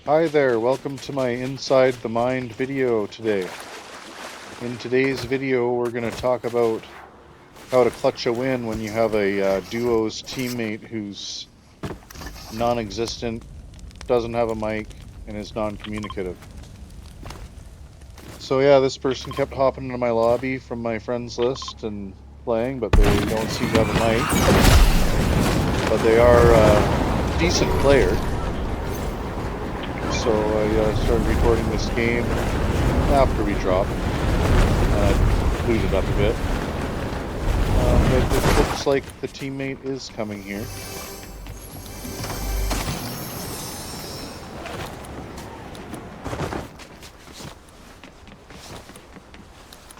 Hi there, welcome to my Inside the Mind video today. In today's video, we're going to talk about how to clutch a win when you have a duo's teammate who's non-existent, doesn't have a mic, and is non-communicative. So yeah, this person kept hopping into my lobby from my friends list and playing, but they don't seem to have a mic. But they are a decent player. So I started recording this game after we dropped. Booted up a bit. But it looks like the teammate is coming here.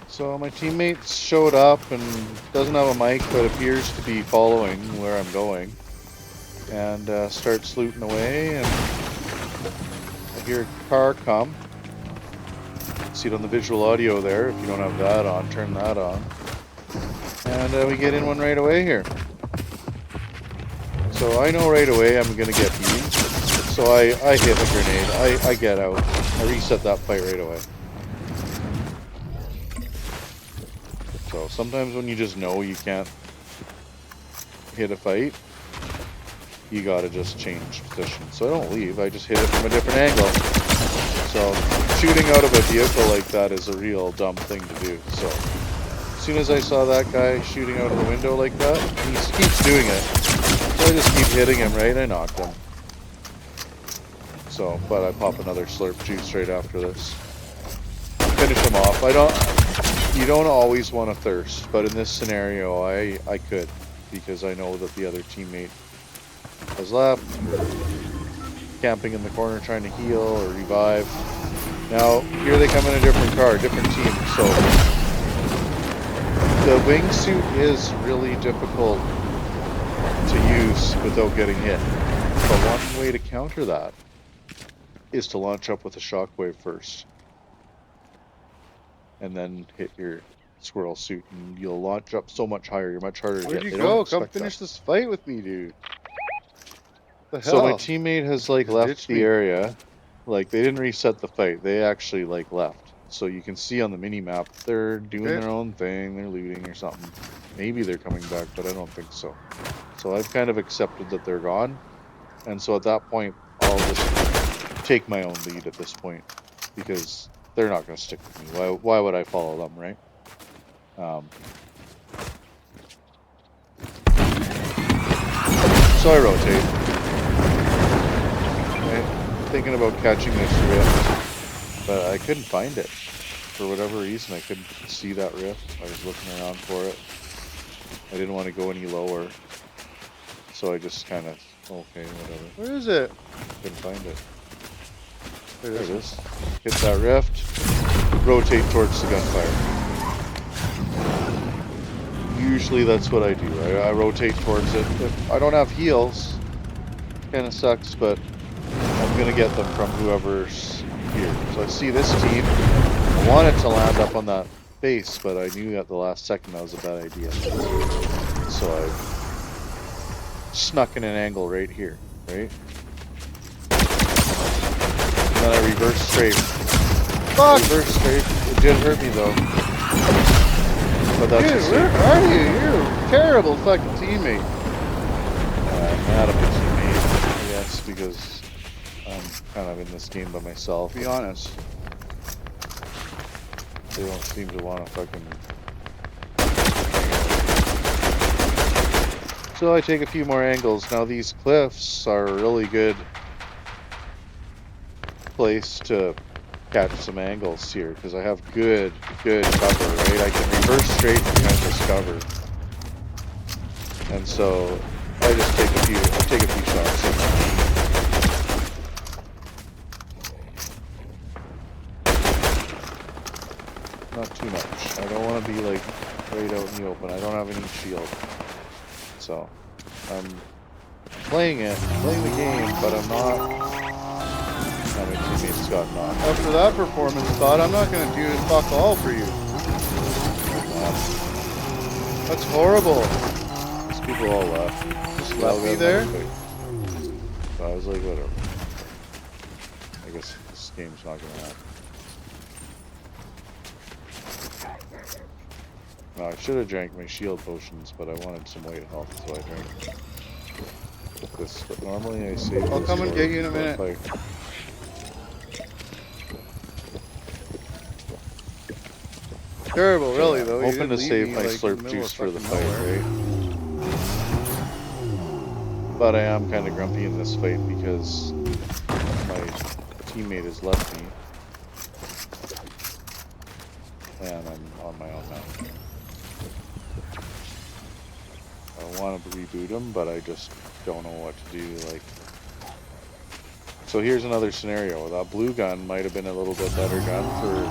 So my teammate showed up and doesn't have a mic, but appears to be following where I'm going. And starts looting away, and I hear a car come. See it on the visual audio there. If you don't have that on, turn that on. And we get in one right away here. So I know right away I'm going to get beat. So I hit a grenade. I get out. I reset that fight right away. So sometimes when you just know you can't hit a fight, you gotta just change position. So I don't leave, I just hit it from a different angle. So shooting out of a vehicle like that is a real dumb thing to do. So as soon as I saw that guy shooting out of the window like that, he keeps doing it. So I just keep hitting him, right? I knocked him. So, but I pop another slurp juice right after this. Finish him off. You don't always want to thirst, but in this scenario, I could, because I know that the other teammate has left, camping in the corner trying to heal or revive. Now, here they come in a different car, different team, so the wingsuit is really difficult to use without getting hit. But one way to counter that is to launch up with a shockwave first, and then hit your squirrel suit, and you'll launch up so much higher. You're much harder to Where'd hit. you They don't go? Come expect finish that. this fight with me, dude. What the So my hell? teammate has like Just left ditched the me. area. Like they didn't reset the fight. They actually like left. So you can see on the mini map they're doing Okay. their own thing. They're looting or something. Maybe they're coming back, but I don't think so. So I've kind of accepted that they're gone. And so at that point, I'll just take my own lead at this point, because they're not going to stick with me. Why would I follow them, right? So I rotate. I'm thinking about catching this rift, but I couldn't find it. For whatever reason, I couldn't see that rift. I was looking around for it. I didn't want to go any lower. So I just kind of, okay, whatever. Where is it? Couldn't find it. There There it it is. is. Hit that rift. Rotate towards the gunfire. Usually that's what I do. I rotate towards it. If I don't have heals, kind of sucks, but I'm going to get them from whoever's here. So I see this team. I wanted to land up on that base, but I knew at the last second that was a bad idea. So I snuck in an angle right here, right? And then I reverse strafe. Fuck! Reverse strafe. It did hurt me though. But that's Dude, a where safe. are you? You're a terrible fucking teammate. I'm mad at my teammate, I guess, because I'm kind of in this game by myself. Be honest. They don't seem to want to fucking... So I take a few more angles. Now these cliffs are a really good place to catch some angles here, because I have good cover, right? I can reverse straight behind this cover. And so I just take a few shots. Not too much. I don't want to be like right out in the open. I don't have any shield. So I'm playing the game, but I'm not. Now my teammates got knocked. After that performance, thought I'm not gonna do fuck all for you. That's horrible. These people all left. Just left me there. So I was like, whatever. I guess this game's not gonna happen. No, I should have drank my shield potions, but I wanted some white health, so I drank this. But normally I save I'll this come and for get you in a for minute. fight. Terrible, really, though. You Hoping didn't to leave save me, my like, in the slurp middle juice of for the fucking fight, nowhere. right? But I am kind of grumpy in this fight because my teammate has left me. And I'm on my own now. I want to reboot him, but I just don't know what to do. Like, so here's another scenario. That blue gun might have been a little bit better gun for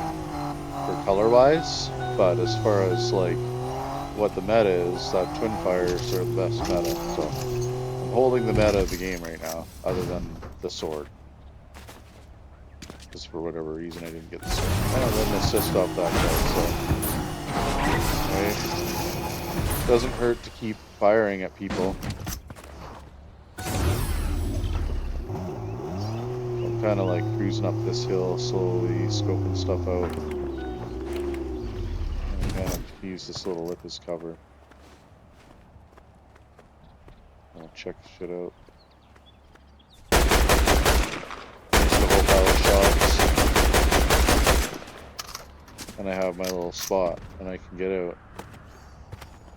color-wise, but as far as like what the meta is, that twin fires are the best meta. So I'm holding the meta of the game right now, other than the sword. Because for whatever reason I didn't get the sword. I don't get an assist off that guy, so right? Doesn't hurt to keep firing at people. I'm kind of like cruising up this hill, slowly scoping stuff out. And kind of use this little lip as cover. I'll check shit out. Just a whole pile of shots. And I have my little spot, and I can get out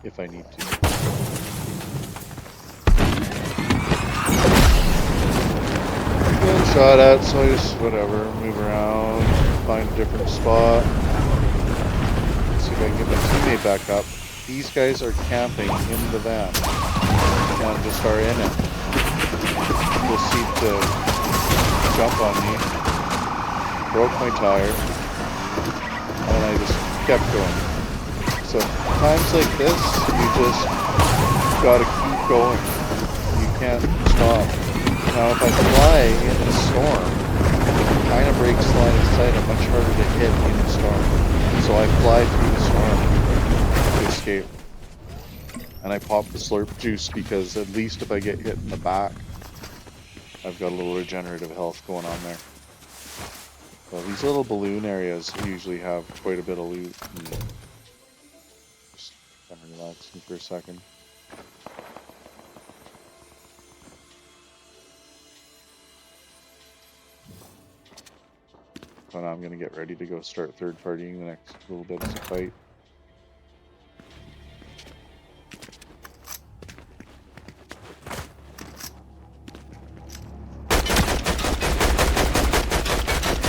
if I need to. Getting shot at, so I just whatever, move around, find a different spot. See if I can get my teammate back up. These guys are camping in the van and just are in it. Proceed to jump on me, broke my tire, and I just kept going. So times like this, you just gotta keep going. You can't stop. Now if I fly in the storm, it kind of breaks line of sight. I'm much harder to hit in the storm. So I fly through the storm to escape. And I pop the slurp juice because at least if I get hit in the back, I've got a little regenerative health going on there. So these little balloon areas usually have quite a bit of loot. Just kind of relaxing for a second. So now I'm going to get ready to go start third partying the next little bit of the fight.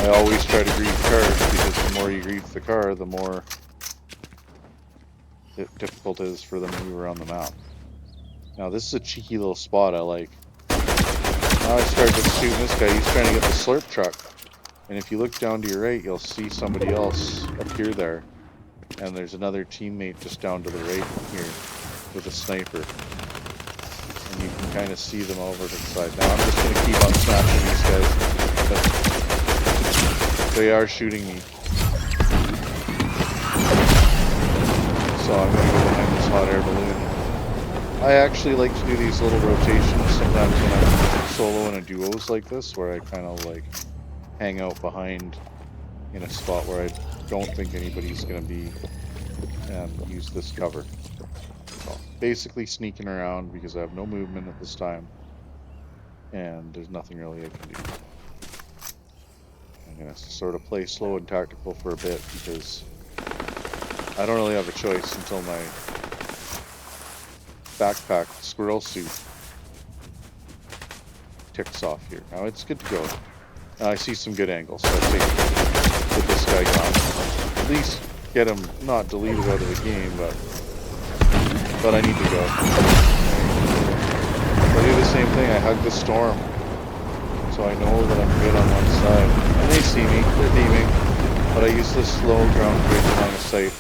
I always try to grief cars because the more you grief the car, the more difficult it is for them to move around the map. Now this is a cheeky little spot I like. Now I start just shooting this guy. He's trying to get the slurp truck. And if you look down to your right, you'll see somebody else appear there. And there's another teammate just down to the right here with a sniper. And you can kind of see them over to the side. Now I'm just going to keep on smashing these guys. But they are shooting me. So I'm going to go behind this hot air balloon. I actually like to do these little rotations sometimes when I'm solo in a duos like this, where I kind of like hang out behind in a spot where I don't think anybody's going to be and use this cover. So basically sneaking around because I have no movement at this time and there's nothing really I can do. I'm going to sort of play slow and tactical for a bit because I don't really have a choice until my backpack squirrel suit ticks off here. Now it's good to go. I see some good angles, so I think get this guy gone. At least get him not deleted out of the game, but I need to go. I do the same thing. I hug the storm, so I know that I'm good on one side. And they see me. They're beaming, but I use this slow ground bridge line of sight,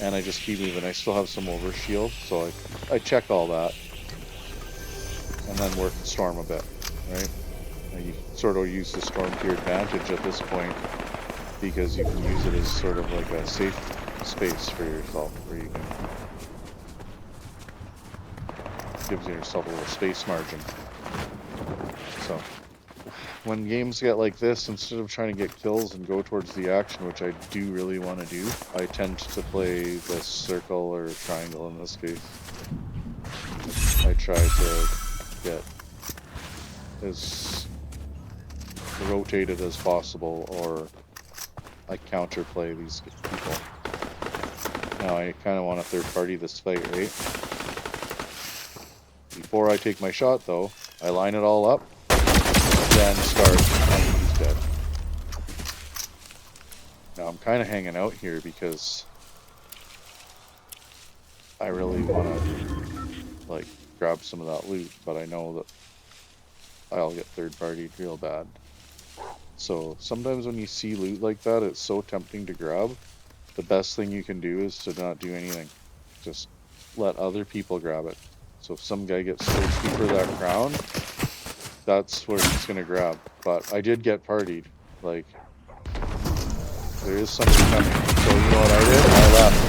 and I just keep moving. I still have some overshield, so I check all that, and then work the storm a bit, right? And you sort of use the storm to your advantage at this point because you can use it as sort of like a safe space for yourself where you can gives yourself a little space margin. So when games get like this, instead of trying to get kills and go towards the action, which I do really want to do, I tend to play the circle or triangle in this case. I try to get as rotated as possible, or I counterplay these people. Now I kind of want to third party this fight, right? Before I take my shot though, I line it all up, then start, and he's dead. Now I'm kind of hanging out here because I really want to like grab some of that loot, but I know that I'll get third partied real bad. So sometimes when you see loot like that, it's so tempting to grab. The best thing you can do is to not do anything. Just let other people grab it. So if some guy gets thirsty for that crown, that's where he's gonna grab. But I did get partied. Like, there is somebody coming. So you know what I did? I left.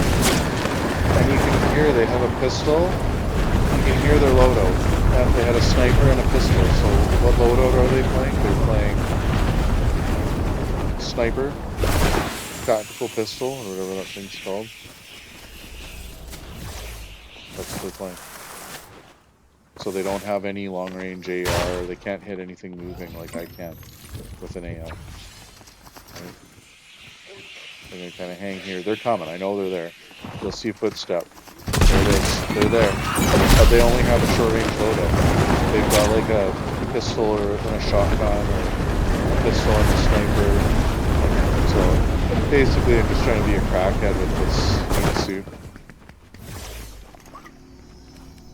And you can hear they have a pistol. You can hear their loadout. And they had a sniper and a pistol. So what loadout are they playing? They're playing sniper, tactical pistol, or whatever that thing's called. That's what they're playing. So they don't have any long range AR. They can't hit anything moving like I can with an AR. Right? And they kind of hang here. They're coming. I know they're there. You'll see a footstep. There it is. They're there. But they only have a short range loadout. They've got like a pistol or a shotgun or a pistol and a sniper. So basically I'm just trying to be a crackhead with this suit.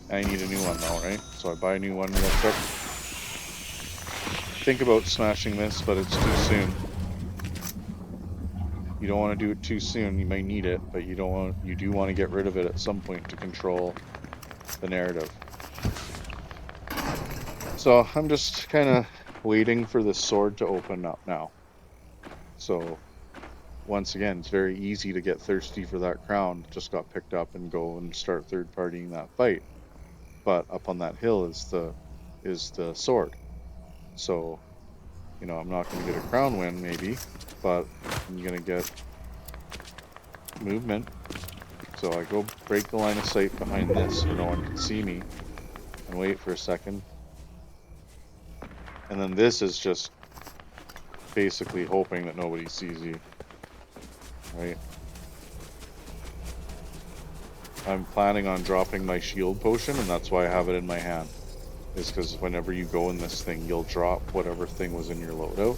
I need a new one now, right? So I buy a new one real quick. Think about smashing this, but it's too soon. You don't want to do it too soon. You may need it, but you do want to get rid of it at some point to control the narrative. So I'm just kind of waiting for this sword to open up now. So once again, it's very easy to get thirsty for that crown. Just got picked up and go and start third partying that fight. But up on that hill is the sword. So, you know, I'm not going to get a crown win maybe, but I'm going to get movement. So I go break the line of sight behind this so no one can see me and wait for a second. And then this is just basically hoping that nobody sees you, right? I'm planning on dropping my shield potion, and that's why I have it in my hand. Is because whenever you go in this thing, you'll drop whatever thing was in your loadout,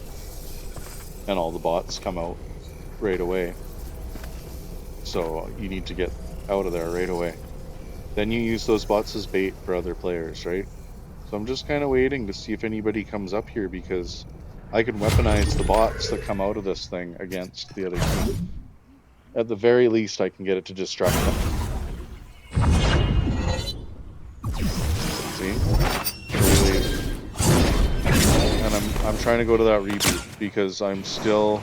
and all the bots come out right away. So you need to get out of there right away. Then you use those bots as bait for other players, right? So I'm just kind of waiting to see if anybody comes up here, because I can weaponize the bots that come out of this thing against the other team. At the very least, I can get it to distract them. See? Really. And I'm trying to go to that reboot because I'm still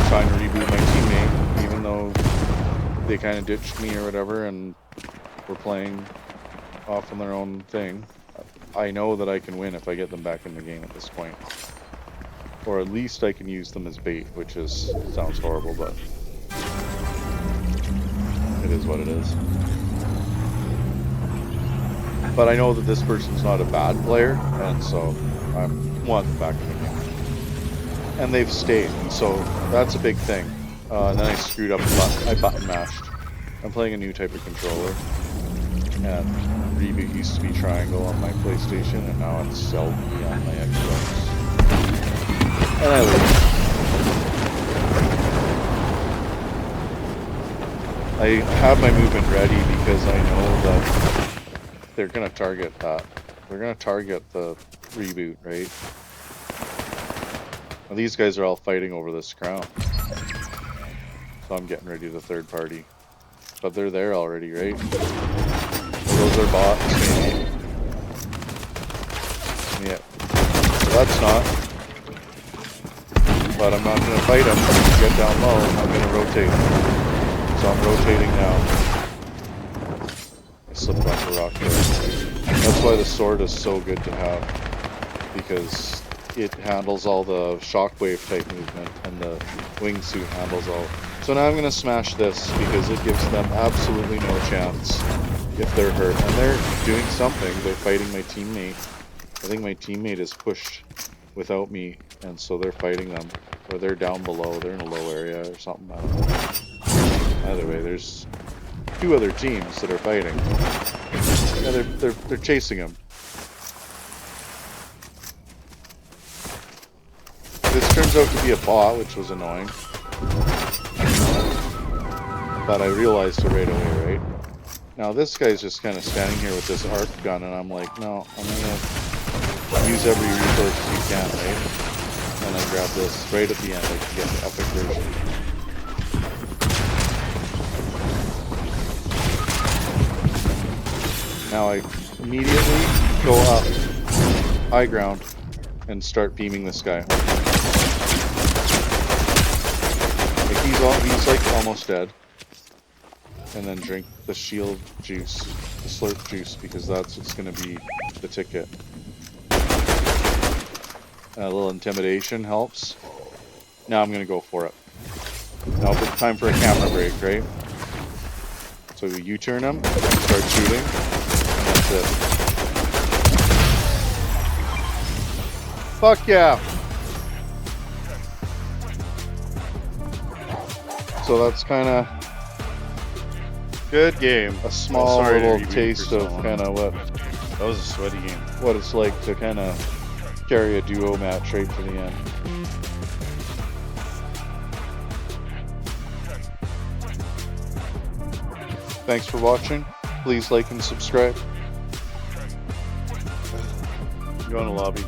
trying to reboot my teammate, even though they kind of ditched me or whatever and were playing off on their own thing. I know that I can win if I get them back in the game at this point. Or at least I can use them as bait, which sounds horrible, but it is what it is. But I know that this person's not a bad player, and so I want them back in the game. And they've stayed, so that's a big thing. And then I screwed up the button. I button mashed. I'm playing a new type of controller. And reboot used to be triangle on my PlayStation, and now it's LB on my Xbox. And I leave. I have my movement ready because I know that they're going to target that. They're going to target the reboot, right? Well, these guys are all fighting over this crown. So I'm getting ready to third party. But they're there already, right? Those are bots, maybe. Yeah. So that's not. But I'm not going to fight them. Get down low. I'm going to rotate. So I'm rotating now. I slipped off the rock there. That's why the sword is so good to have. Because it handles all the shockwave type movement, and the wingsuit handles all. So now I'm going to smash this because it gives them absolutely no chance if they're hurt. And they're doing something. They're fighting my teammate. I think my teammate is pushed without me, and so they're fighting them. Or they're down below. They're in a low area or something. I don't know. Either way, there's 2 other teams that are fighting. Yeah, they're chasing him. This turns out to be a bot, which was annoying. But I realized it right away, right? Now this guy's just kind of standing here with this arc gun, and I'm like, no, I'm gonna use every resource you can, right? And I grab this right at the end. I can get the epic version. Now I immediately go up high ground and start beaming this guy. Like he's like almost dead. And then drink the shield juice, the slurp juice, because that's what's going to be the ticket. And a little intimidation helps. Now I'm going to go for it. Now it's time for a camera break, right? So you U-turn him, start shooting, and that's it. Fuck yeah! So that's kind of Good game. a small Sorry to little reboot taste for of someone. kind of That was a sweaty game. what it's like to kind of carry a duo match right to the end. Thanks for watching. Please like and subscribe. Go in the lobby.